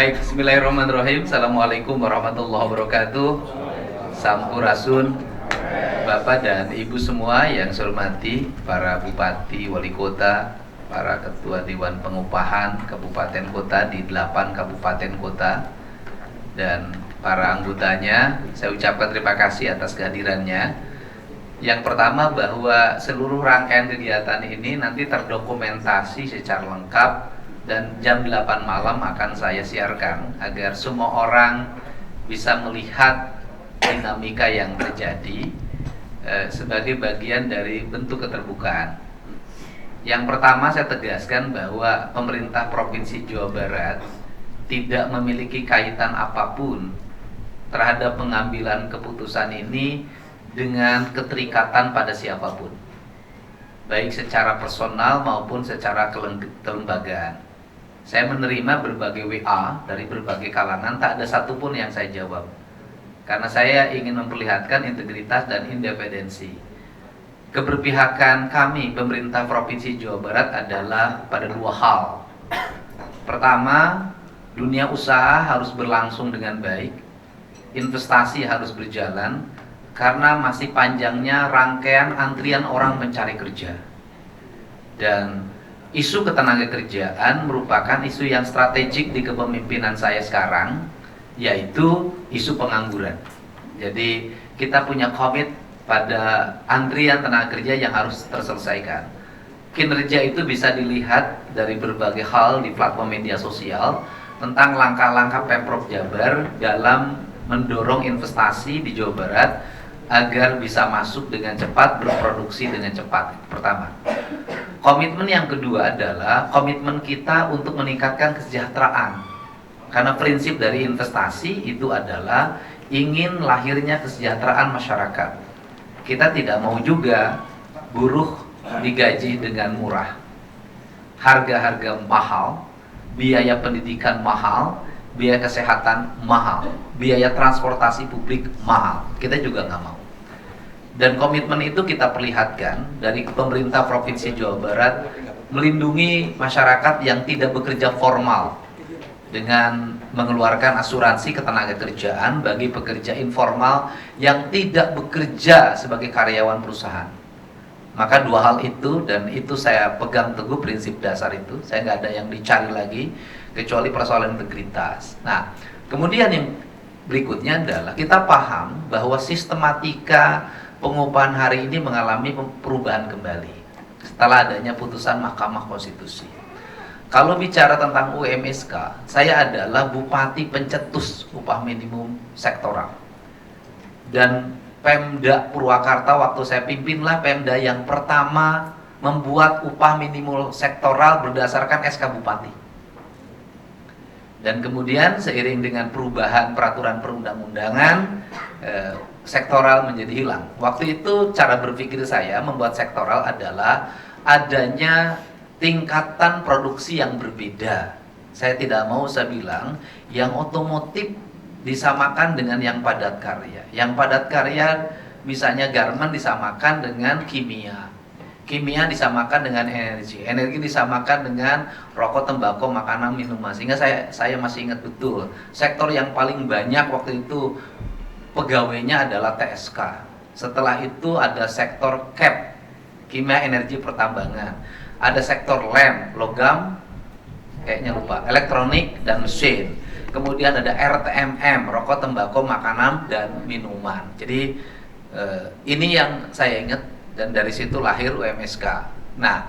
Baik, bismillahirrahmanirrahim. Assalamualaikum warahmatullahi wabarakatuh. Sampurasun, Bapak dan Ibu semua yang saya hormati, para bupati, wali kota, para ketua dewan pengupahan kabupaten kota di 8 kabupaten kota, dan para anggotanya. Saya ucapkan terima kasih atas kehadirannya. Yang pertama, bahwa seluruh rangkaian kegiatan ini nanti terdokumentasi secara lengkap dan jam 8 malam akan saya siarkan agar semua orang bisa melihat dinamika yang terjadi sebagai bagian dari bentuk keterbukaan. Yang pertama, saya tegaskan bahwa pemerintah Provinsi Jawa Barat tidak memiliki kaitan apapun terhadap pengambilan keputusan ini dengan keterikatan pada siapapun, baik secara personal maupun secara kelembagaan. Saya menerima berbagai WA dari berbagai kalangan, tak ada satupun yang saya jawab, karena saya ingin memperlihatkan integritas dan independensi. Keberpihakan kami pemerintah Provinsi Jawa Barat adalah pada dua hal. Pertama, dunia usaha harus berlangsung dengan baik, investasi harus berjalan, karena masih panjangnya rangkaian antrian orang mencari kerja. Dan isu ketenagakerjaan merupakan isu yang strategik di kepemimpinan saya sekarang, yaitu isu pengangguran. Jadi kita punya komit pada antrian tenaga kerja yang harus terselesaikan. Kinerja itu bisa dilihat dari berbagai hal di platform media sosial tentang langkah-langkah Pemprov Jabar dalam mendorong investasi di Jawa Barat agar bisa masuk dengan cepat, berproduksi dengan cepat. Pertama. Komitmen yang kedua adalah komitmen kita untuk meningkatkan kesejahteraan. Karena prinsip dari investasi itu adalah ingin lahirnya kesejahteraan masyarakat. Kita tidak mau juga buruh digaji dengan murah, harga-harga mahal, biaya pendidikan mahal, biaya kesehatan mahal, biaya transportasi publik mahal. Kita juga nggak mau. Dan komitmen itu kita perlihatkan dari pemerintah Provinsi Jawa Barat melindungi masyarakat yang tidak bekerja formal dengan mengeluarkan asuransi ketenagakerjaan bagi pekerja informal yang tidak bekerja sebagai karyawan perusahaan. Maka dua hal itu, dan itu saya pegang teguh prinsip dasar itu, saya nggak ada yang dicari lagi kecuali persoalan integritas. Nah, kemudian yang berikutnya adalah kita paham bahwa sistematika pengupahan hari ini mengalami perubahan kembali setelah adanya putusan Mahkamah Konstitusi. Kalau bicara tentang UMSK, saya adalah bupati pencetus upah minimum sektoral. Dan Pemda Purwakarta waktu saya pimpinlah Pemda yang pertama membuat upah minimum sektoral berdasarkan SK Bupati. Dan kemudian seiring dengan perubahan peraturan perundang-undangan, sektoral menjadi hilang. Waktu itu cara berpikir saya membuat sektoral adalah adanya tingkatan produksi yang berbeda. Saya tidak mau saya bilang yang otomotif disamakan dengan yang padat karya. Yang padat karya misalnya garmen disamakan dengan kimia. Kimia disamakan dengan energi. Energi disamakan dengan rokok, tembakau, makanan, minuman. Sehingga saya masih ingat betul. Sektor yang paling banyak waktu itu pegawainya adalah TSK. Setelah itu ada sektor CAP, kimia, energi, pertambangan. Ada sektor lem, logam, kayaknya lupa, elektronik dan mesin. Kemudian ada RTMM, rokok, tembakau, makanan dan minuman. Jadi ini yang saya ingat, dan dari situ lahir UMSK. Nah,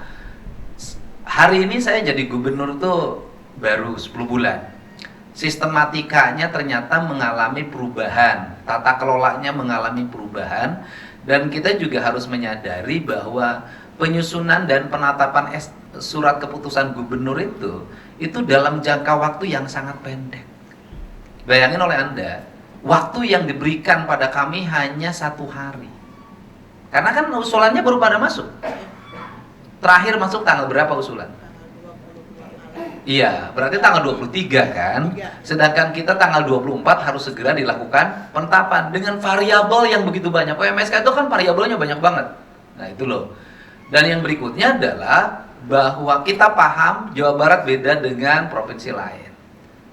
hari ini saya jadi gubernur tuh baru 10 bulan. Sistematikanya ternyata mengalami perubahan, tata kelolanya mengalami perubahan, dan kita juga harus menyadari bahwa penyusunan dan penetapan surat keputusan gubernur itu dalam jangka waktu yang sangat pendek. Bayangin oleh Anda, waktu yang diberikan pada kami hanya 1 hari. Karena kan usulannya baru pada masuk. Terakhir masuk tanggal berapa usulan? Iya, berarti tanggal 23 kan? Sedangkan kita tanggal 24 harus segera dilakukan penetapan dengan variabel yang begitu banyak. UMSK itu kan variabelnya banyak banget. Nah, itu loh. Dan yang berikutnya adalah bahwa kita paham Jawa Barat beda dengan provinsi lain.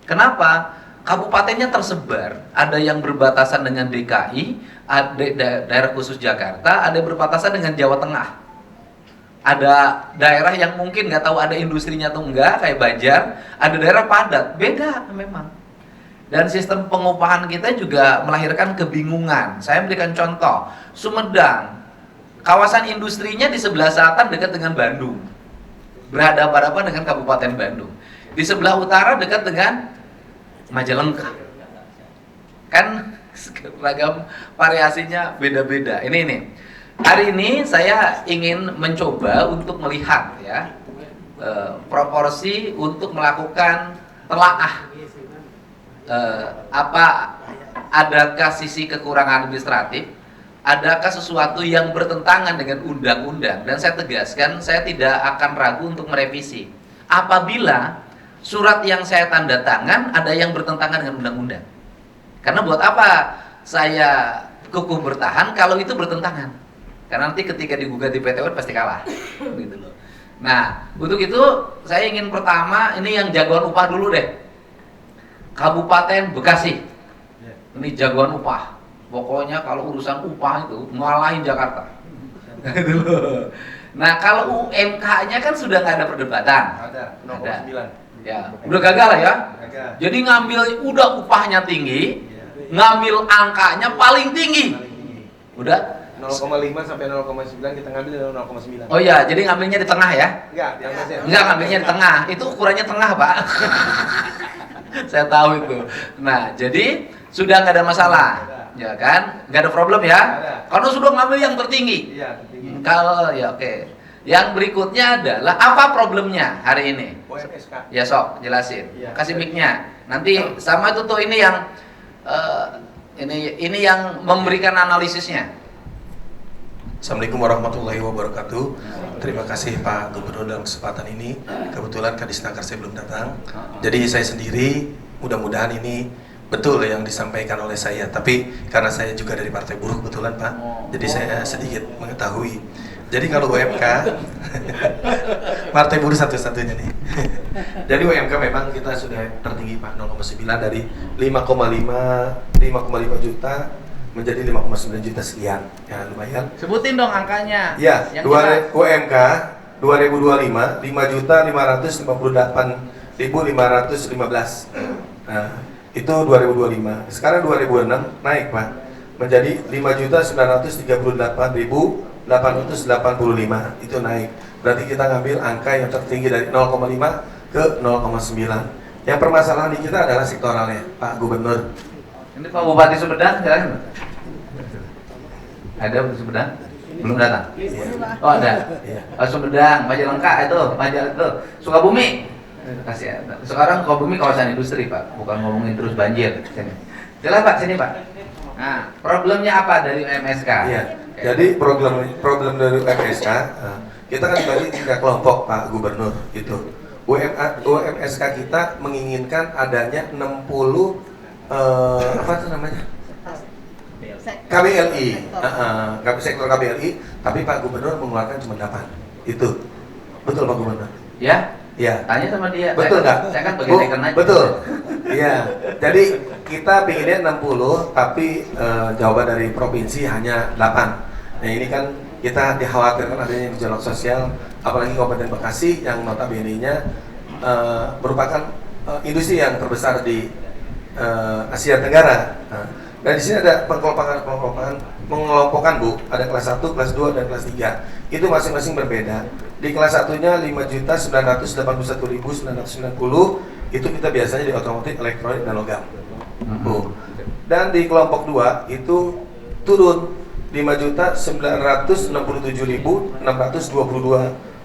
Kenapa? Kabupatennya tersebar, ada yang berbatasan dengan DKI, ada daerah khusus Jakarta, ada yang berbatasan dengan Jawa Tengah. Ada daerah yang mungkin nggak tahu ada industrinya atau enggak, kayak Banjar, ada daerah padat, beda memang. Dan sistem pengupahan kita juga melahirkan kebingungan. Saya berikan contoh, Sumedang, kawasan industrinya di sebelah selatan dekat dengan Bandung, berhadapan-hadapan dengan Kabupaten Bandung. Di sebelah utara dekat dengan Majalengka. Kan ragam variasinya beda-beda. Ini. Hari ini saya ingin mencoba untuk melihat ya proporsi untuk melakukan telaah. Adakah sisi kekurangan administratif? Adakah sesuatu yang bertentangan dengan undang-undang? Dan saya tegaskan, saya tidak akan ragu untuk merevisi. Apabila surat yang saya tanda tangan ada yang bertentangan dengan undang-undang. Karena buat apa saya kukuh bertahan kalau itu bertentangan? Karena nanti ketika digugat di PT UN pasti kalah. Gitu loh. Nah, untuk itu saya ingin pertama ini yang jagoan upah dulu deh. Kabupaten Bekasi. Ini jagoan upah. Pokoknya kalau urusan upah itu ngalahin Jakarta. Gitu loh. Nah, kalau UMK-nya kan sudah nggak ada perdebatan. Ada 0,9. Ya, udah gagal lah ya. Gagal. Jadi ngambil udah upahnya tinggi, ngambil angkanya paling tinggi. Udah 0,5 sampai 0,9 kita ngambil dari 0,9. Oh iya, jadi ngambilnya di tengah ya? Enggak, di atasnya. Enggak, ngambilnya di tengah. Itu ukurannya tengah, Pak. Saya tahu itu. Nah, jadi sudah nggak ada masalah, ya kan? Nggak ada problem ya? Karena sudah ngambil yang tertinggi. Iya, tertinggi. Kalau ya oke. Yang berikutnya adalah apa problemnya hari ini? OMSK. Ya sok, jelasin. Iya. Kasih mic-nya. Nanti sama itu tuh ini yang ini yang memberikan analisisnya. Assalamualaikum warahmatullahi wabarakatuh. Terima kasih Pak Gubernur dalam kesempatan ini. Kebetulan Kadisnaker saya belum datang. Jadi saya sendiri, mudah-mudahan ini betul yang disampaikan oleh saya. Tapi karena saya juga dari Partai Buruh kebetulan Pak, jadi saya sedikit mengetahui. Jadi kalau UMK, Partai Buruh satu-satunya nih. Jadi UMK memang kita sudah tertinggi Pak, 0,9 dari 5,5 juta menjadi 5,9 juta sekian. Ya lumayan. Sebutin dong angkanya. Ya, UMK 2025 5.558.515. Nah, itu 2025. Sekarang 2006 naik Pak menjadi 5.938.885. Itu naik. Berarti kita ngambil angka yang tertinggi dari 0,5 ke 0,9. Yang permasalahan di kita adalah sektoralnya, Pak Gubernur. Ini Pak Bupati Sumedang kan? Ada Bupati Sumedang? Belum datang? Oh ada? Oh, Sumedang, Majalengka itu, Sukabumi. Kasih ya. Sekarang Sukabumi kawasan industri Pak, bukan ngomongin terus banjir. Sini. Silakan Pak, sini Pak. Nah, problemnya apa dari UMSK? Iya. Jadi problem dari UMSK, kita kan dibagi 3 kelompok Pak Gubernur itu. UMSK kita menginginkan adanya 60 apa itu namanya? KBLI, sektor KBLI, tapi Pak Gubernur mengeluarkan cuma 8. Itu betul Pak Gubernur? Ya? Ya. Tanya sama dia. Betul nggak? Saya kan bagian second aja. Betul. Iya. Jadi kita pinginnya 60, tapi jawaban dari provinsi hanya 8. Nah ini kan kita dikhawatirkan adanya gejolak sosial, apalagi Kabupaten Bekasi yang notabene-nya merupakan industri yang terbesar di Asia Tenggara. Dan di sini ada pengelompokan Bu, ada kelas 1, kelas 2 dan kelas 3. Itu masing-masing berbeda. Di kelas 1-nya 5.981.990, itu kita biasanya di otomotif, elektronik dan logam. Bu. Dan di kelompok 2 itu turun 5.967.622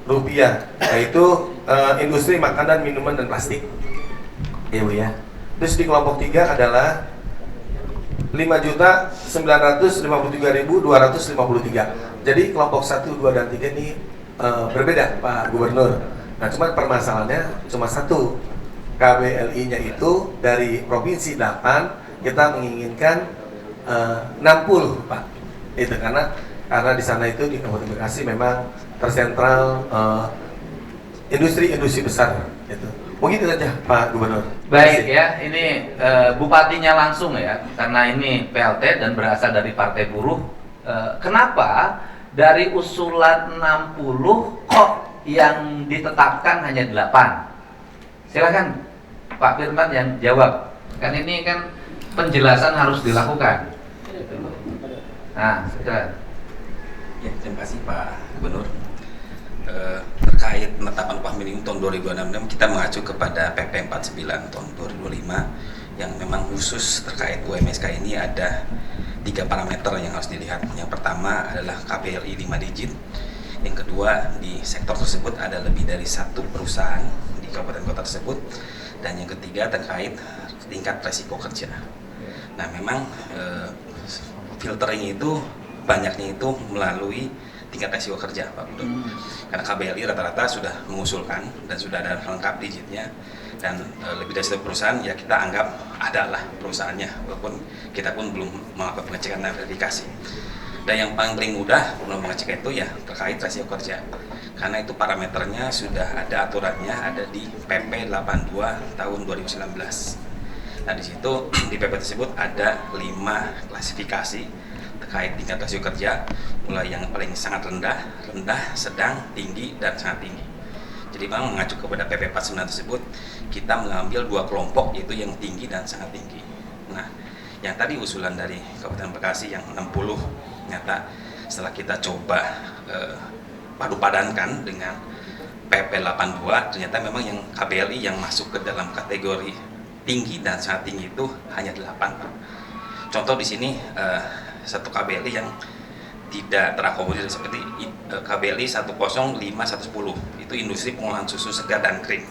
rupiah, yaitu industri makanan, minuman dan plastik. Ya Bu ya. Terus di kelompok 3 adalah 5.953.253. Jadi kelompok 1, 2 dan 3 ini berbeda Pak Gubernur. Nah, cuman permasalahannya cuma satu. KBLI-nya itu dari provinsi 8, kita menginginkan 60 Pak. Itu karena di sana itu di Kabupaten Bekasi memang tersentral industri besar itu. Mungkin itu saja Pak Gubernur. Baik ya, ini bupatinya langsung ya, karena ini PLT dan berasal dari Partai Buruh. Kenapa dari usulan 60 kok yang ditetapkan hanya 8? Silakan Pak Firman yang jawab. Kan ini kan penjelasan harus dilakukan. Nah, silakan. Ya, terima kasih Pak Gubernur. Terkait penetapan upah minimum tahun 2006 kita mengacu kepada PP 49 tahun 2005 yang memang khusus terkait UMSK ini ada 3 parameter yang harus dilihat. Yang pertama adalah KPLI 5 digit. Yang kedua, di sektor tersebut ada lebih dari 1 perusahaan di kabupaten kota tersebut. Dan yang ketiga terkait tingkat resiko kerja. Nah, memang filtering itu banyaknya itu melalui tingkat resiko kerja, Pak Gubernur. Karena KBLI rata-rata sudah mengusulkan dan sudah ada lengkap digitnya, dan lebih dari 1 perusahaan ya kita anggap adalah perusahaannya, walaupun kita pun belum melakukan pengecekan dan verifikasi. Dan yang paling mudah belum mengecek itu ya terkait resiko kerja, karena itu parameternya sudah ada aturannya, ada di PP 82 tahun 2019. Nah, di situ di PP tersebut ada 5 klasifikasi terkait tingkat rasio kerja, mulai yang paling sangat rendah, sedang, tinggi, dan sangat tinggi. Jadi memang mengacu kepada PP 49 tersebut, kita mengambil 2 kelompok, yaitu yang tinggi dan sangat tinggi. Nah, yang tadi usulan dari Kabupaten Bekasi yang 60, ternyata setelah kita coba padu-padankan dengan PP 82, ternyata memang yang KBLI yang masuk ke dalam kategori tinggi dan sangat tinggi itu hanya 8. Contoh di sini satu KBLI yang tidak terakomodir seperti KBLI 105 110, itu industri pengolahan susu segar dan krim.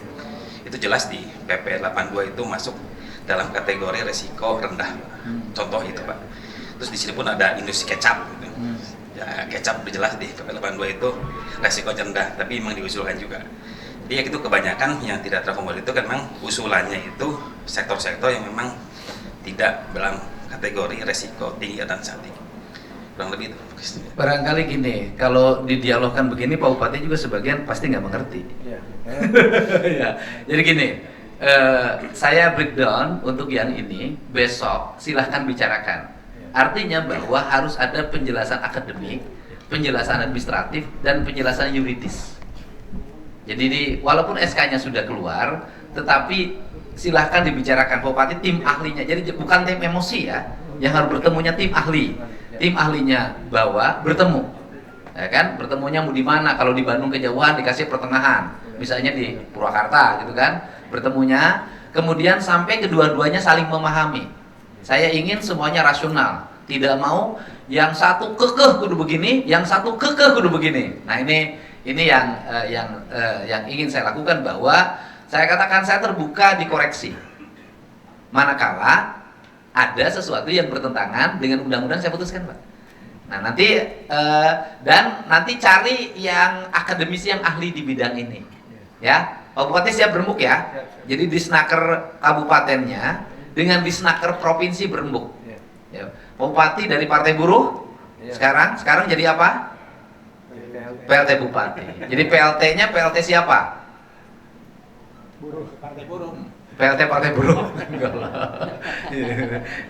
Itu jelas di PP 82 itu masuk dalam kategori resiko rendah. Contoh itu, Pak. Terus di sini pun ada industri kecap gitu. Ya, kecap jelas di PP 82 itu resiko rendah, tapi memang diusulkan juga. Jadi ya itu kebanyakan yang tidak terakomodir itu kan memang usulannya itu sektor-sektor yang memang tidak dalam kategori resiko tinggi dan sangat tinggi. Kurang lebih itu. Barangkali gini, kalau didialogkan begini Pak Bupati juga sebagian pasti nggak mengerti. Iya. Ya, jadi gini, saya breakdown untuk yang ini, besok silahkan bicarakan. Artinya bahwa harus ada penjelasan akademik, penjelasan administratif, dan penjelasan yuridis. Jadi walaupun SK-nya sudah keluar, tetapi silahkan dibicarakan Pak Bupati, tim ahlinya. Jadi bukan tim emosi ya, yang harus bertemunya tim ahli. Tim ahlinya bawa bertemu, ya kan? Bertemunya mau di mana? Kalau di Bandung kejauhan dikasih pertengahan, misalnya di Purwakarta gitu kan? Bertemunya, kemudian sampai kedua-duanya saling memahami. Saya ingin semuanya rasional, tidak mau yang satu kekeh kudu begini, yang satu kekeh kudu begini. Nah ini yang ingin saya lakukan, bahwa saya katakan saya terbuka dikoreksi. Manakala ada sesuatu yang bertentangan dengan undang-undang, saya putuskan, Pak. Nah nanti dan nanti cari yang akademisi yang ahli di bidang ini, ya. Pak Bupati siap berembuk ya. Jadi disnaker kabupatennya dengan disnaker provinsi berembuk. Ya. Pak Bupati dari Partai Buruh, sekarang jadi apa? PLT Bupati. Jadi PLT-nya PLT siapa? Buruh, Partai Buruh. PLT Partai Buruh.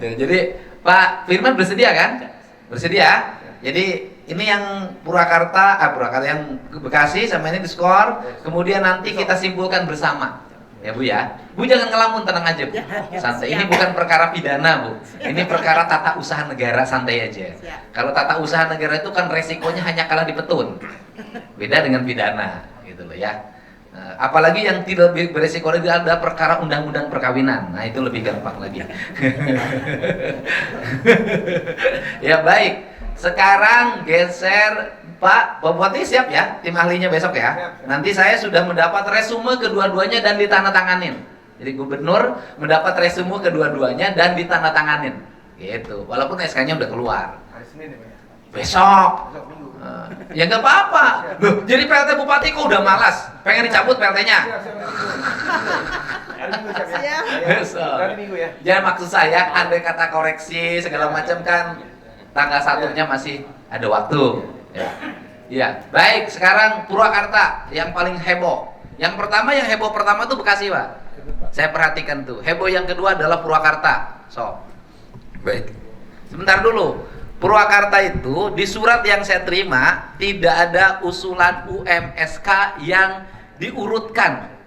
Ya, jadi Pak Firman bersedia kan? Bersedia. Jadi ini yang Purwakarta yang Bekasi sama ini diskor. Kemudian nanti kita simpulkan bersama. Ya Bu ya. Bu jangan ngelamun, tenang aja Bu. Santai. Ini bukan perkara pidana Bu. Ini perkara tata usaha negara, santai aja. Kalau tata usaha negara itu kan resikonya hanya kalah di petun. Beda dengan pidana, gitu loh ya. Apalagi yang tidak beresiko ada perkara undang-undang perkawinan. Nah itu lebih gampang lagi. Ya baik, sekarang geser Pak Bupati, siap ya tim ahlinya besok ya. Nanti saya sudah mendapat resume kedua-duanya dan ditandatanganin. Jadi gubernur mendapat resume kedua-duanya dan ditandatanganin. Gitu. Walaupun SK-nya udah keluar. Hari Senin ya, Pak ya? Besok. Besok Minggu. Ya nggak apa-apa. Loh, jadi PLT Bupati kok udah malas, pengen dicabut PLT-nya. Hari Minggu siap ya? Besok. Hari Minggu ya? Jangan, maksud saya andai kata koreksi segala macam kan tanggal 1-nya masih ada waktu. Ya. Ya, baik. Sekarang Purwakarta yang paling heboh. Yang pertama, yang heboh pertama tuh Bekasi, Pak. Saya perhatikan tuh. Heboh yang kedua adalah Purwakarta. So, Baik. sebentar dulu. Purwakarta itu di surat yang saya terima tidak ada usulan UMSK yang diurutkan.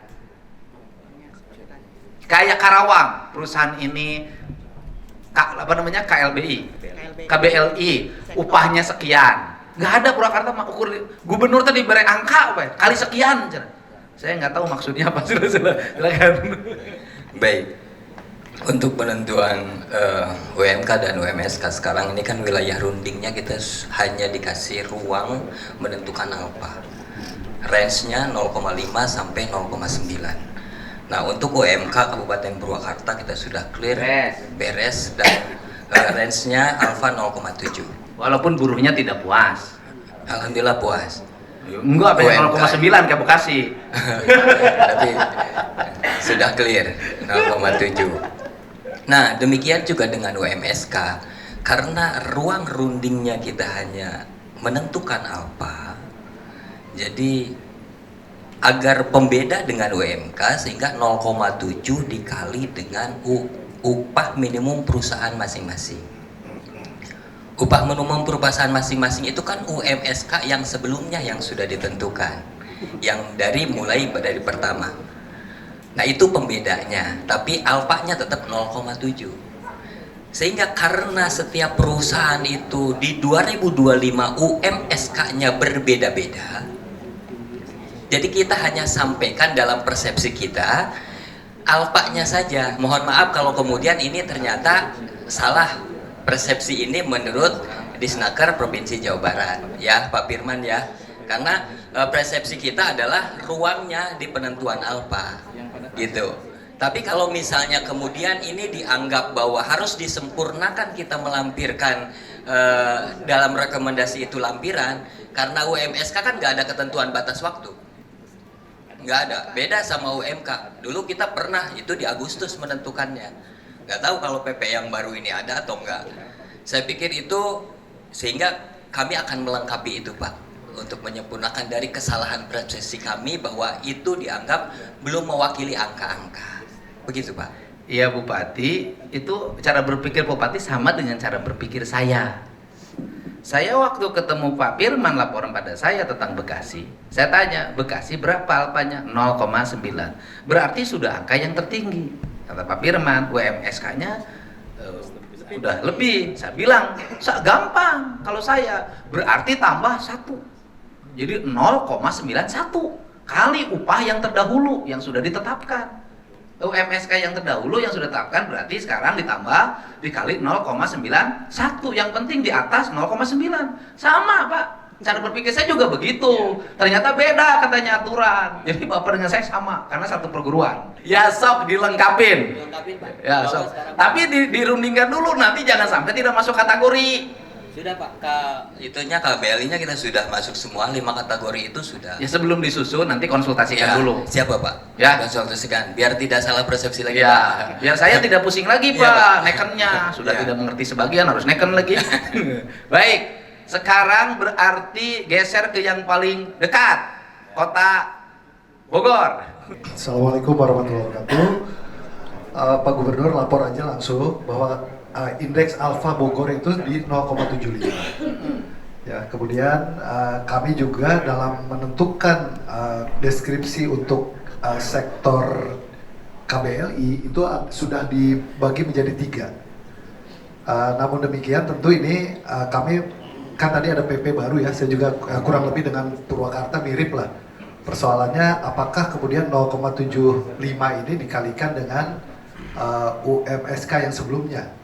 Kayak Karawang, perusahaan ini KLBI, KBLI, upahnya sekian. Nggak ada Purwakarta mah ukur gubernur tadi beri angka apa ya? Kali sekian. Saya nggak tahu maksudnya apa. Silakan. Baik. Untuk penentuan UMK dan UMSK sekarang ini kan wilayah rundingnya kita hanya dikasih ruang menentukan apa. Range-nya 0,5 sampai 0,9. Nah, untuk UMK Kabupaten Purwakarta kita sudah clear, beres dan range-nya alfa 0,7. Walaupun buruhnya tidak puas. Alhamdulillah puas. Enggak, UMK. 0,9 kayak Bekasi. Tapi sudah clear 0,7. Nah, demikian juga dengan UMSK. Karena ruang rundingnya kita hanya menentukan apa, jadi agar pembeda dengan UMK sehingga 0,7 dikali dengan upah minimum perusahaan masing-masing. Upah minimum perusahaan masing-masing itu kan UMSK yang sebelumnya yang sudah ditentukan, yang mulai dari pertama. Nah, itu pembedanya, tapi alfanya tetap 0,7. Sehingga karena setiap perusahaan itu di 2025 UMSK-nya berbeda-beda, jadi kita hanya sampaikan dalam persepsi kita alfanya saja. Mohon maaf kalau kemudian ini ternyata salah persepsi ini menurut Disnaker Provinsi Jawa Barat, ya Pak Firman ya. Karena persepsi kita adalah ruangnya di penentuan alfa. Gitu. Tapi kalau misalnya kemudian ini dianggap bahwa harus disempurnakan kita melampirkan dalam rekomendasi itu lampiran, karena UMSK kan nggak ada ketentuan batas waktu, nggak ada, beda sama UMK. Dulu kita pernah itu di Agustus menentukannya, nggak tahu kalau PP yang baru ini ada atau enggak. Saya pikir itu sehingga kami akan melengkapi itu, Pak, untuk menyempurnakan dari kesalahan persepsi kami bahwa itu dianggap belum mewakili angka-angka. Begitu, Pak. Iya, Bupati, itu cara berpikir Bupati sama dengan cara berpikir saya. Saya waktu ketemu Pak Firman laporan pada saya tentang Bekasi, saya tanya, Bekasi berapa alfanya? 0,9. Berarti sudah angka yang tertinggi. Kata Pak Firman, UMSK-nya udah lebih. Saya bilang, gampang kalau saya, berarti tambah 1. Jadi 0,91 kali upah yang terdahulu yang sudah ditetapkan. UMSK yang terdahulu yang sudah ditetapkan berarti sekarang ditambah dikali 0,91. Yang penting di atas 0,9. Sama, Pak. Cara berpikir saya juga begitu. Ternyata beda katanya aturan. Jadi Bapak dengan saya sama karena satu perguruan. Ya sok dilengkapin. Pak. Ya sok. Tapi dirundingkan dulu, nanti jangan sampai tidak masuk kategori. Sudah Pak, Itunya KBLI-nya kita sudah masuk semua 5 kategori itu sudah. Ya sebelum disusun nanti konsultasikan Ya, dulu. siapa Pak? Ya. Konsultasikan biar tidak salah persepsi lagi, Ya, Pak. biar saya tidak pusing lagi, Iya, Pak. Pak. Nekennya sudah Ya. tidak mengerti sebagian, harus neken lagi. Baik, sekarang berarti geser ke yang paling dekat, Kota Bogor. Assalamualaikum warahmatullahi wabarakatuh. Pak Gubernur lapor aja langsung bahwa indeks alfa Bogor itu di 0,75. Ya, kemudian kami juga dalam menentukan deskripsi untuk sektor KBLI itu sudah dibagi menjadi 3. Namun demikian tentu ini kami kan tadi ada PP baru ya, saya juga kurang lebih dengan Purwakarta mirip lah. Persoalannya apakah kemudian 0,75 ini dikalikan dengan UMSK yang sebelumnya.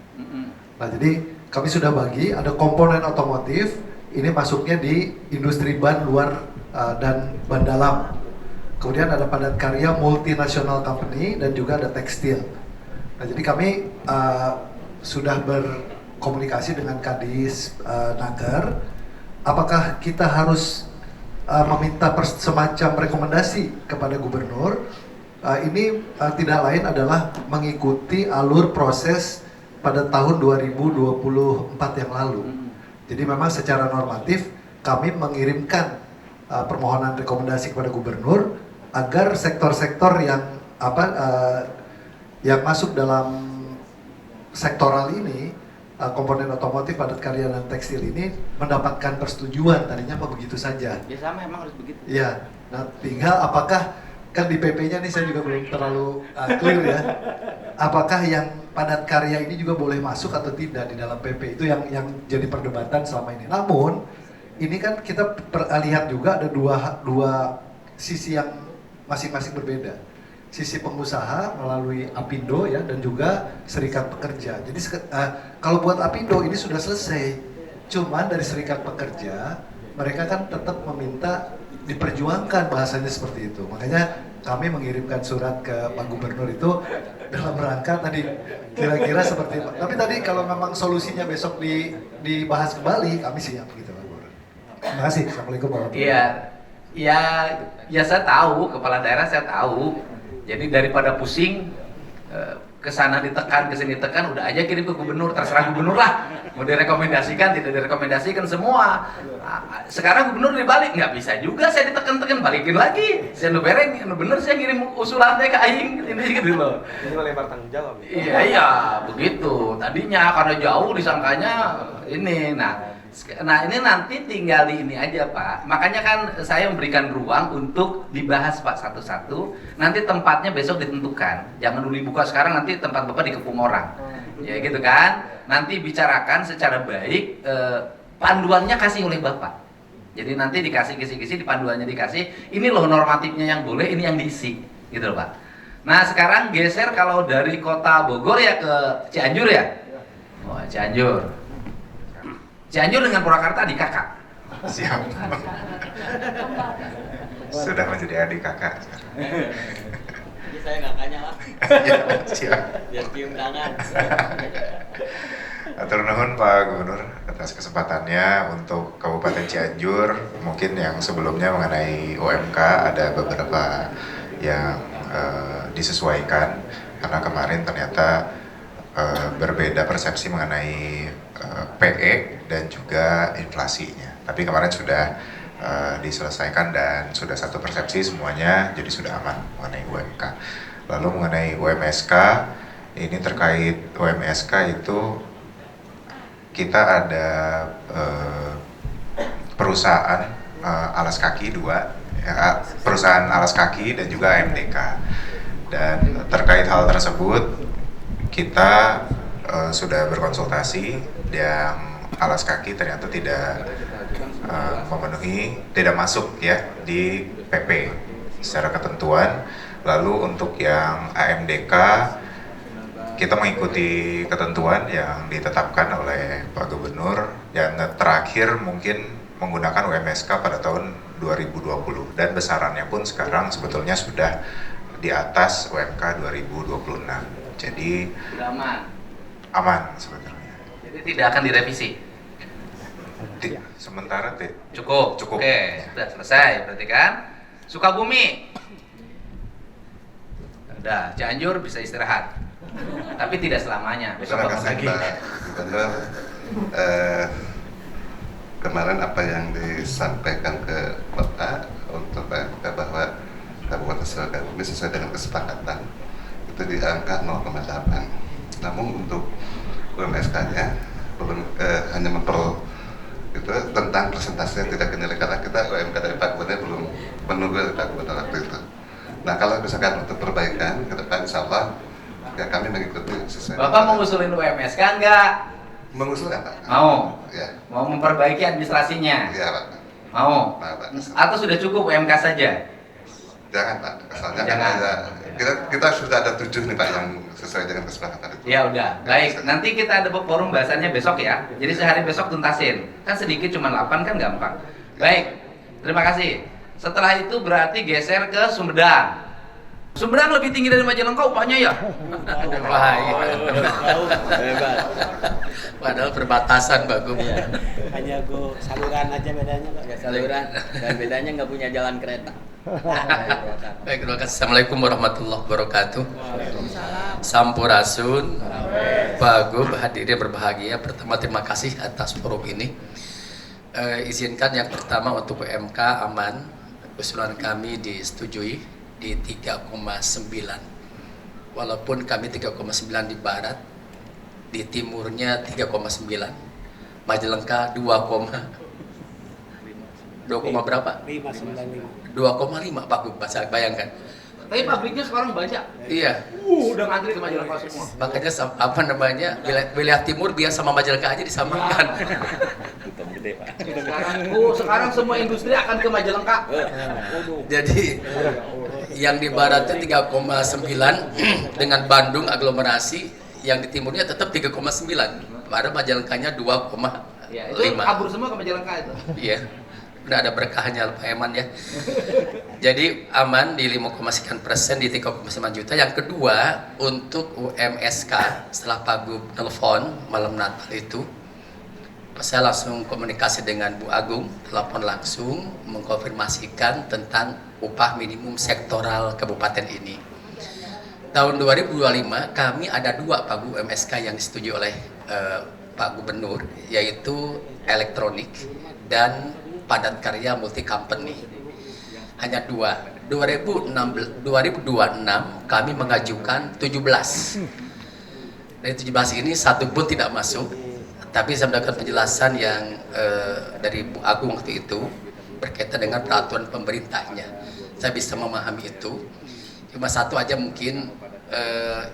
Nah, jadi kami sudah bagi, ada komponen otomotif, ini masuknya di industri ban luar dan ban dalam. Kemudian ada padat karya multinasional company dan juga ada tekstil. Nah, jadi kami sudah berkomunikasi dengan Kadis Naker, apakah kita harus meminta semacam rekomendasi kepada gubernur. Ini tidak lain adalah mengikuti alur proses pada tahun 2024 yang lalu. Jadi memang secara normatif kami mengirimkan permohonan rekomendasi kepada gubernur agar sektor-sektor yang yang masuk dalam sektoral ini, komponen otomotif, padat karya dan tekstil ini mendapatkan persetujuan. Tadinya apa begitu saja? Ya sama, emang harus begitu. Iya. Nah, tinggal apakah kan di PP-nya nih saya juga belum terlalu clear ya. Apakah yang padat karya ini juga boleh masuk atau tidak di dalam PP, itu yang jadi perdebatan selama ini. Namun ini kan kita lihat juga ada dua sisi yang masing-masing berbeda. Sisi pengusaha melalui Apindo ya, dan juga Serikat Pekerja. Jadi kalau buat Apindo ini sudah selesai. Cuman dari Serikat Pekerja mereka kan tetap meminta diperjuangkan, bahasanya seperti itu. Makanya kami mengirimkan surat ke Pak Gubernur itu dalam rangka tadi kira-kira seperti itu. Tapi tadi kalau memang solusinya besok dibahas kembali, kami siap gitu Pak Gubernur. Terima kasih. Assalamualaikum warahmatullahi wabarakatuh. Ya saya tahu, kepala daerah saya tahu. Jadi daripada pusing ke sana ditekan, ke sini ditekan, udah aja kirim ke gubernur, terserah gubernur lah. Mau direkomendasikan, tidak direkomendasikan semua. Sekarang gubernur dibalik, nggak bisa juga saya ditekan-tekan, balikin lagi. Saya bereng, bener saya ngirim usulan teh ke aing ini gitu loh. Ini melebar tanggung jawab. Iya, begitu. Tadinya karena jauh disangkanya ini. Nah ini nanti tinggal di ini aja Pak. Makanya kan saya memberikan ruang untuk dibahas Pak satu-satu. Nanti tempatnya besok ditentukan. Jangan dulu dibuka sekarang, nanti tempat Bapak dikepung orang. Ya gitu kan. Nanti bicarakan secara baik. Panduannya kasih oleh Bapak. Jadi nanti dikasih kisi-kisi, di panduannya dikasih. Ini loh normatifnya yang boleh, ini yang diisi. Gitu loh Pak. Nah sekarang geser kalau dari kota Bogor ya ke Cianjur ya. Oh Cianjur. Cianjur dengan Purwakarta adik kakak. Siap. Sudah menjadi adik kakak. Jadi saya kakaknya lah. Ya, siap. Biar cium tangan. Atur nuhun Pak Gubernur atas kesempatannya untuk Kabupaten Cianjur. Mungkin yang sebelumnya mengenai UMK ada beberapa yang disesuaikan karena kemarin ternyata berbeda persepsi mengenai PE dan juga inflasinya. Tapi kemarin sudah diselesaikan dan sudah satu persepsi semuanya, jadi sudah aman mengenai UMK. Lalu mengenai UMSK, ini terkait UMSK itu kita ada perusahaan alas kaki perusahaan alas kaki dan juga AMDK. Dan terkait hal tersebut kita sudah berkonsultasi, yang alas kaki ternyata tidak memenuhi, tidak masuk ya di PP secara ketentuan. Lalu untuk yang AMDK kita mengikuti ketentuan yang ditetapkan oleh Pak Gubernur, yang terakhir mungkin menggunakan UMSK pada tahun 2020 dan besarannya pun sekarang sebetulnya sudah di atas UMK 2026. Jadi aman sebetulnya. Jadi tidak akan direvisi. Sementara Cukup. Oke, sudah selesai berarti kan. Sukabumi. Udah, Cianjur bisa istirahat. Tapi tidak selamanya. Besok terima bangun kasih lagi. Pak Gubernur. Kemarin apa yang disampaikan ke Bapak untuk bahwa Kabupaten Sukabumi sesuai dengan kesepakatan itu di angka 0,8. Namun untuk UMSK-nya belum hanya itu tentang presentasinya tidak kenyataan karena kita UMK dari Pak Gubernur belum menunggu dari Pak Gubernur waktu itu. Nah kalau misalkan untuk perbaikan ke depan insya Allah ya kami mengikuti sesuai. Bapak mau ngusulin UMSK enggak? Mengusulkan Pak? Mau. Ya. Mau memperbaiki administrasinya? Iya Pak. Mau. Nah, Pak. Atau sudah cukup UMK saja? Jangan Pak, asalnya Jangan. kita sudah ada 7 nih Pak yang sesuai dengan kesepakatan itu. Ya udah, baik. Nanti kita ada forum bahasannya besok ya. Jadi sehari besok tuntasin. Kan sedikit cuma 8 kan gampang. Baik. Terima kasih. Setelah itu berarti geser ke Sumedang. Sumedang lebih tinggi dari Majalengka upahnya ya? Wah, iya. Hebat. Padahal perbatasan Pak Gub. Iya. Hanya go saluran aja bedanya Pak. Saluran dan bedanya nggak punya jalan kereta. Baik, terima kasih. Assalamualaikum warahmatullahi wabarakatuh. Sampurasun. Pak Gub, hadirin berbahagia. Pertama terima kasih atas forum ini. Izinkan yang pertama untuk UMK aman, usulan kami disetujui di 3,9. Walaupun kami 3,9 di barat, di timurnya 3,9. Majalengka 2, berapa? 595. 2,5 Pak Gub, bayangkan. Tapi pabriknya sekarang banyak. Iya. Udah ngantri ke Majalengka semua. Makanya wilayah timur biar sama Majalengka aja disamakan. Sekarang semua industri akan ke Majalengka. Jadi yang di baratnya 3,9 dengan Bandung aglomerasi, yang di timurnya tetap 3,9. Padahal Majalengkanya 2,5. Ya, itu kabur semua ke Majalengka itu. Iya. Udah ada berkahnya Pak Eman ya. Jadi aman di 5,9% di 3,9 juta. Yang kedua untuk UMSK, setelah Pak Gub telepon malam Natal itu, saya langsung komunikasi dengan Bu Agung, telepon langsung mengkonfirmasikan tentang upah minimum sektoral kabupaten ini. Tahun 2025 kami ada 2 Pak Gub UMSK yang disetujui oleh Pak Gubernur, yaitu elektronik dan padat karya multi company. Hanya 2. 2026 kami mengajukan 17. Dari 17 ini 1 pun tidak masuk. Tapi saya mendapatkan penjelasan yang dari Bu Agung waktu itu berkaitan dengan peraturan pemerintahnya. Saya bisa memahami itu. Cuma 1 aja mungkin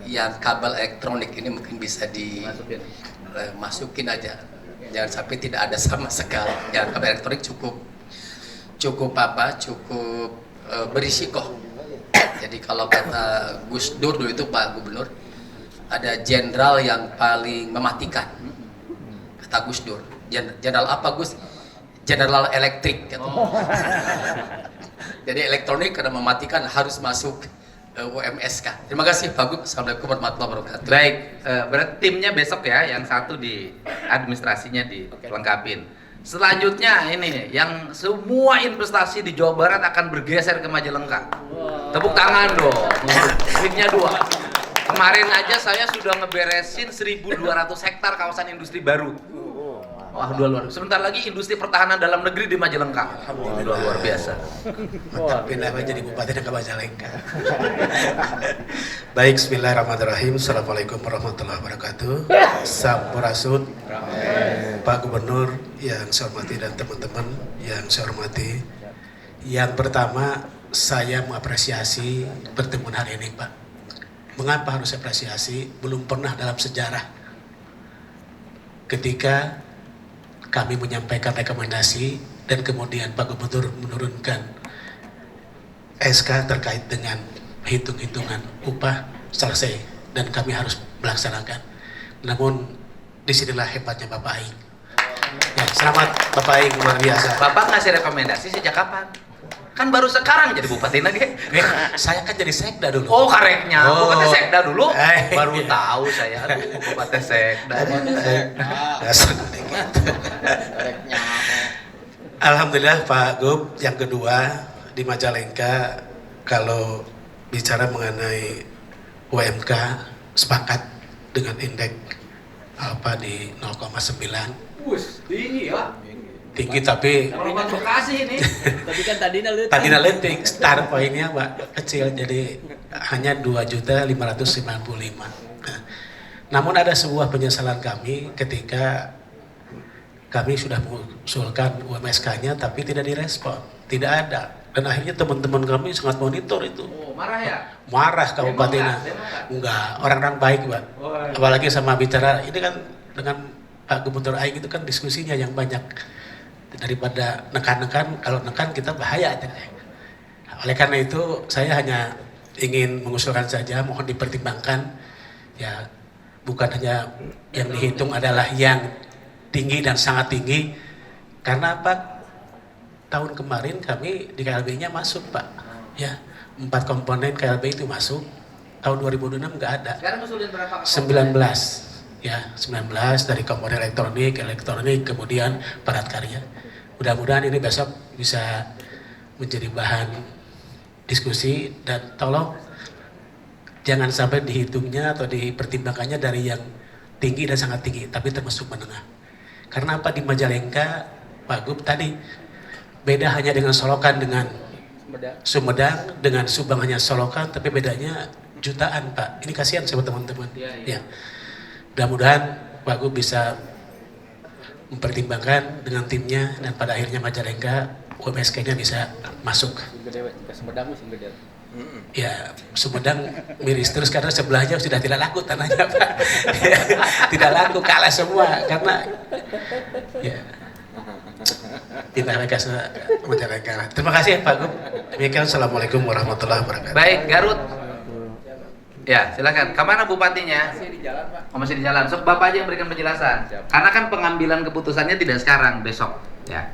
yang kabel elektronik ini mungkin bisa dimasukin aja. Jangan sampai tidak ada sama sekali. Yang kabel elektronik cukup berisiko. Jadi kalau kata Gus Dur dulu itu Pak Gubernur, ada jenderal yang paling mematikan. Kata Gus Dur, jenderal apa Gus? Jenderal elektrik. Gitu. Jadi elektronik karena mematikan harus masuk UMSK. Terima kasih Pak Gub. Assalamualaikum warahmatullahi wabarakatuh. Baik, berarti timnya besok ya, yang 1 di administrasinya dilengkapin. Selanjutnya ini, yang semua investasi di Jawa Barat akan bergeser ke Majalengka. Tepuk tangan dong. Timnya 2. Kemarin aja saya sudah ngeberesin 1.200 hektar kawasan industri baru. Wah, luar. Sebentar lagi industri pertahanan dalam negeri di Majalengka. Alhamdulillah, luar biasa. Mantap, pindah jadi bupati ke Majalengka. Baik, bismillahirrahmanirrahim. Assalamualaikum warahmatullahi wabarakatuh. Sampurasun. Pak Gubernur yang saya hormati dan teman-teman yang saya hormati. Yang pertama, saya mengapresiasi pertemuan hari ini, Pak. Mengapa harus apresiasi? Belum pernah dalam sejarah ketika kami menyampaikan rekomendasi dan kemudian Pak Gubernur menurunkan SK terkait dengan hitung-hitungan upah selesai dan kami harus melaksanakan. Namun disinilah hebatnya Bapak Aing. Ya, selamat Bapak Aing, luar biasa. Bapak ngasih rekomendasi sejak kapan? Kan baru sekarang jadi bupati lagi. Saya kan jadi sekda dulu. Oh, kareknya. Bupati sekda dulu. Eh. Baru tahu saya. Aduh, bupati sekda. Alhamdulillah Pak Gub. Yang kedua di Majalengka, kalau bicara mengenai UMK sepakat dengan indeks alfa di 0,9. Tinggi ya. Tinggi tapi Kalau Bekasi ini. Tapi kan tadi letik start poinnya Pak kecil, jadi hanya 2.595. Nah, namun ada sebuah penyesalan kami ketika kami sudah mengusulkan UMSK-nya tapi tidak direspon, tidak ada. Dan akhirnya teman-teman kami sangat monitor itu. Oh, marah ya? Marah kabupatennya. Enggak, orang-orang baik Pak. Apalagi sama bicara ini kan dengan Pak Gubernur Aing itu kan diskusinya yang banyak. Daripada nekan-nekan, kalau nekan kita bahaya. Oleh karena itu saya hanya ingin mengusulkan saja, mohon dipertimbangkan ya, bukan hanya yang dihitung adalah yang tinggi dan sangat tinggi, karena apa, tahun kemarin kami di KLB-nya masuk Pak ya, 4 komponen KLB itu masuk, tahun 2006 nggak ada. Sekarang usulin berapa? 19 ya, 19 dari komponen elektronik, kemudian padat karya. Mudah-mudahan ini besok bisa menjadi bahan diskusi dan tolong jangan sampai dihitungnya atau dipertimbangkannya dari yang tinggi dan sangat tinggi, tapi termasuk menengah. Karena apa, di Majalengka Pak Gub tadi beda hanya dengan Solokan dengan Sumedang dengan Subang hanya solokan, tapi bedanya jutaan Pak. Ini kasihan sama teman-teman. Ya. Mudah-mudahan Pak Gub bisa mempertimbangkan dengan timnya dan pada akhirnya Majalengka UMSK-nya bisa masuk. Ya, Sumedang miris terus karena sebelahnya sudah tidak laku tanahnya Pak. Tidak laku, kalah semua karena ya. Tidak mereka Majalengka. Terima kasih Pak Gub. Demikian, assalamualaikum warahmatullahi wabarakatuh. Baik, Garut. Ya, silakan. Kemana bupatinya? Masih di jalan, Pak. Oh, masih di jalan. So, Bapak aja yang berikan penjelasan. Karena kan pengambilan keputusannya tidak sekarang, besok. Ya.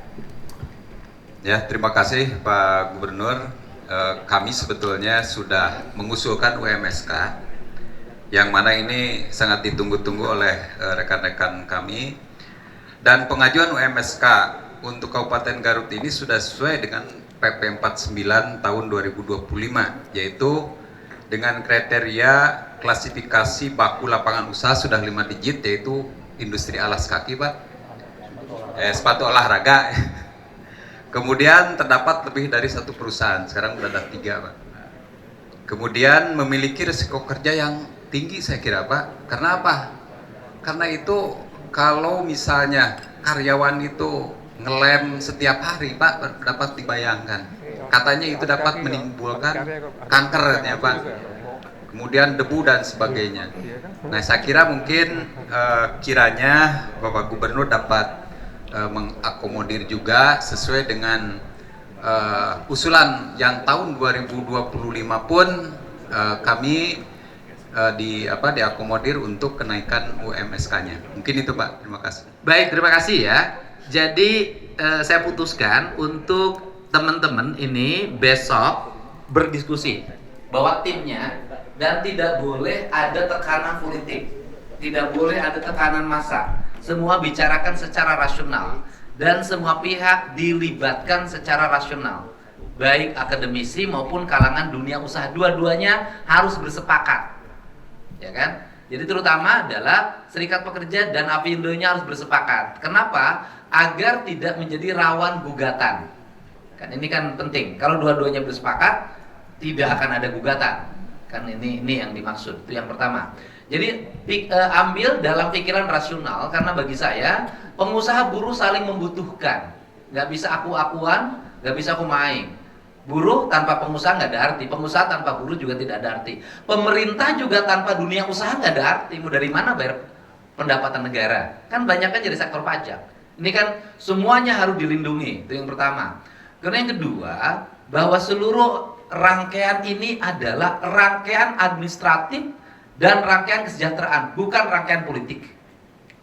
Ya, terima kasih Pak Gubernur. Kami sebetulnya sudah mengusulkan UMSK, yang mana ini sangat ditunggu-tunggu oleh rekan-rekan kami. Dan pengajuan UMSK untuk Kabupaten Garut ini sudah sesuai dengan PP 49 tahun 2025, yaitu dengan kriteria klasifikasi baku lapangan usaha sudah 5 digit, yaitu industri alas kaki Pak, sepatu olahraga. Kemudian terdapat lebih dari 1 perusahaan, sekarang sudah ada 3 Pak. Kemudian memiliki risiko kerja yang tinggi saya kira Pak. Karena apa? Karena itu kalau misalnya karyawan itu ngelem setiap hari Pak, dapat dibayangkan. Katanya itu dapat menimbulkan kanker ya Pak. Kemudian debu dan sebagainya. Nah saya kira mungkin kiranya Bapak Gubernur dapat mengakomodir juga sesuai dengan usulan yang tahun 2025 pun kami diakomodir untuk kenaikan UMSK-nya. Mungkin itu Pak, terima kasih. Baik, terima kasih ya. Jadi saya putuskan untuk teman-teman ini besok berdiskusi bahwa timnya, dan tidak boleh ada tekanan politik, tidak boleh ada tekanan massa. Semua bicarakan secara rasional dan semua pihak dilibatkan secara rasional, baik akademisi maupun kalangan dunia usaha. Dua-duanya harus bersepakat, ya kan? Jadi terutama adalah Serikat Pekerja dan Apindo-nya harus bersepakat. Kenapa? Agar tidak menjadi rawan gugatan. Kan ini kan penting. Kalau dua-duanya bersepakat, tidak akan ada gugatan. Kan ini yang dimaksud. Itu yang pertama. Jadi ambil dalam pikiran rasional, karena bagi saya pengusaha buruh saling membutuhkan. Nggak bisa aku-akuan, nggak bisa aku main. Buruh tanpa pengusaha nggak ada arti, pengusaha tanpa buruh juga tidak ada arti. Pemerintah juga tanpa dunia usaha nggak ada arti. Mau dari mana bayar pendapatan negara? Kan banyak kan jadi sektor pajak. Ini kan semuanya harus dilindungi. Itu yang pertama. Karena yang kedua, bahwa seluruh rangkaian ini adalah rangkaian administratif dan rangkaian kesejahteraan, bukan rangkaian politik.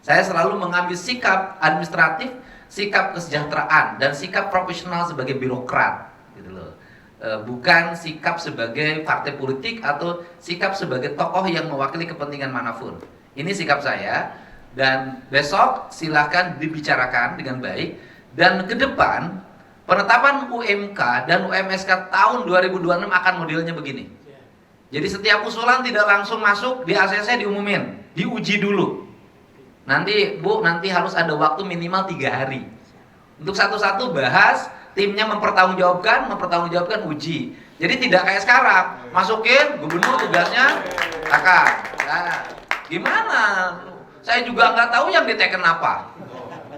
Saya selalu mengambil sikap administratif, sikap kesejahteraan, dan sikap profesional sebagai birokrat. Bukan sikap sebagai partai politik atau sikap sebagai tokoh yang mewakili kepentingan manapun. Ini sikap saya, dan besok silahkan dibicarakan dengan baik. Dan ke depan penetapan UMK dan UMSK tahun 2026 akan modelnya begini. Jadi setiap usulan tidak langsung masuk di ACC diumumin, diuji dulu. Nanti Bu, nanti harus ada waktu minimal 3 hari untuk satu-satu bahas. Timnya mempertanggungjawabkan uji. Jadi tidak kayak sekarang, masukin gubernur tugasnya kakak. Nah, gimana? Saya juga nggak tahu yang diteken apa.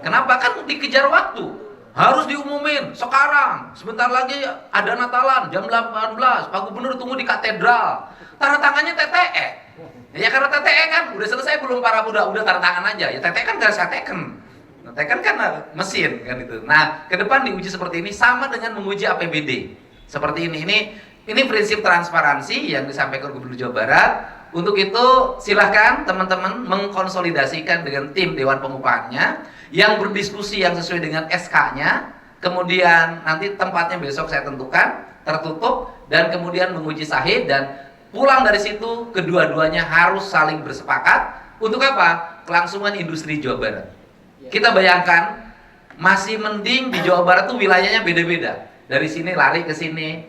Kenapa? Kan dikejar waktu. Harus diumumin sekarang. Sebentar lagi ada Natalan jam 18. Pak Gubernur tunggu di katedral. Tanda tangannya TTE. Ya karena TTE kan udah selesai belum para budak, udah tanda tangan aja. Ya TTE kan nggak saya teken. Tekan kan mesin kan itu. Nah, ke depan diuji seperti ini sama dengan menguji APBD. Seperti ini. Ini prinsip transparansi yang disampaikan Gubernur Jawa Barat. Untuk itu silahkan teman-teman mengkonsolidasikan dengan tim Dewan Pengupahannya yang berdiskusi yang sesuai dengan SK-nya. Kemudian nanti tempatnya besok saya tentukan, tertutup, dan kemudian menguji sahih, dan pulang dari situ kedua-duanya harus saling bersepakat. Untuk apa? Kelangsungan industri Jawa Barat. Kita bayangkan, masih mending di Jawa Barat tuh wilayahnya beda-beda. Dari sini lari ke sini,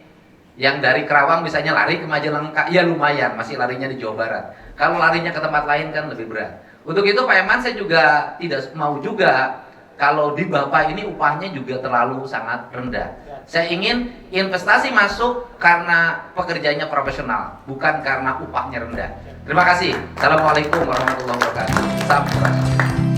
yang dari Kerawang misalnya lari ke Majalengka, ya lumayan, masih larinya di Jawa Barat. Kalau larinya ke tempat lain kan lebih berat. Untuk itu Pak Eman, saya juga tidak mau juga kalau di Bapak ini upahnya juga terlalu sangat rendah. Saya ingin investasi masuk karena pekerjaannya profesional, bukan karena upahnya rendah. Terima kasih. Assalamualaikum warahmatullahi wabarakatuh. Salam.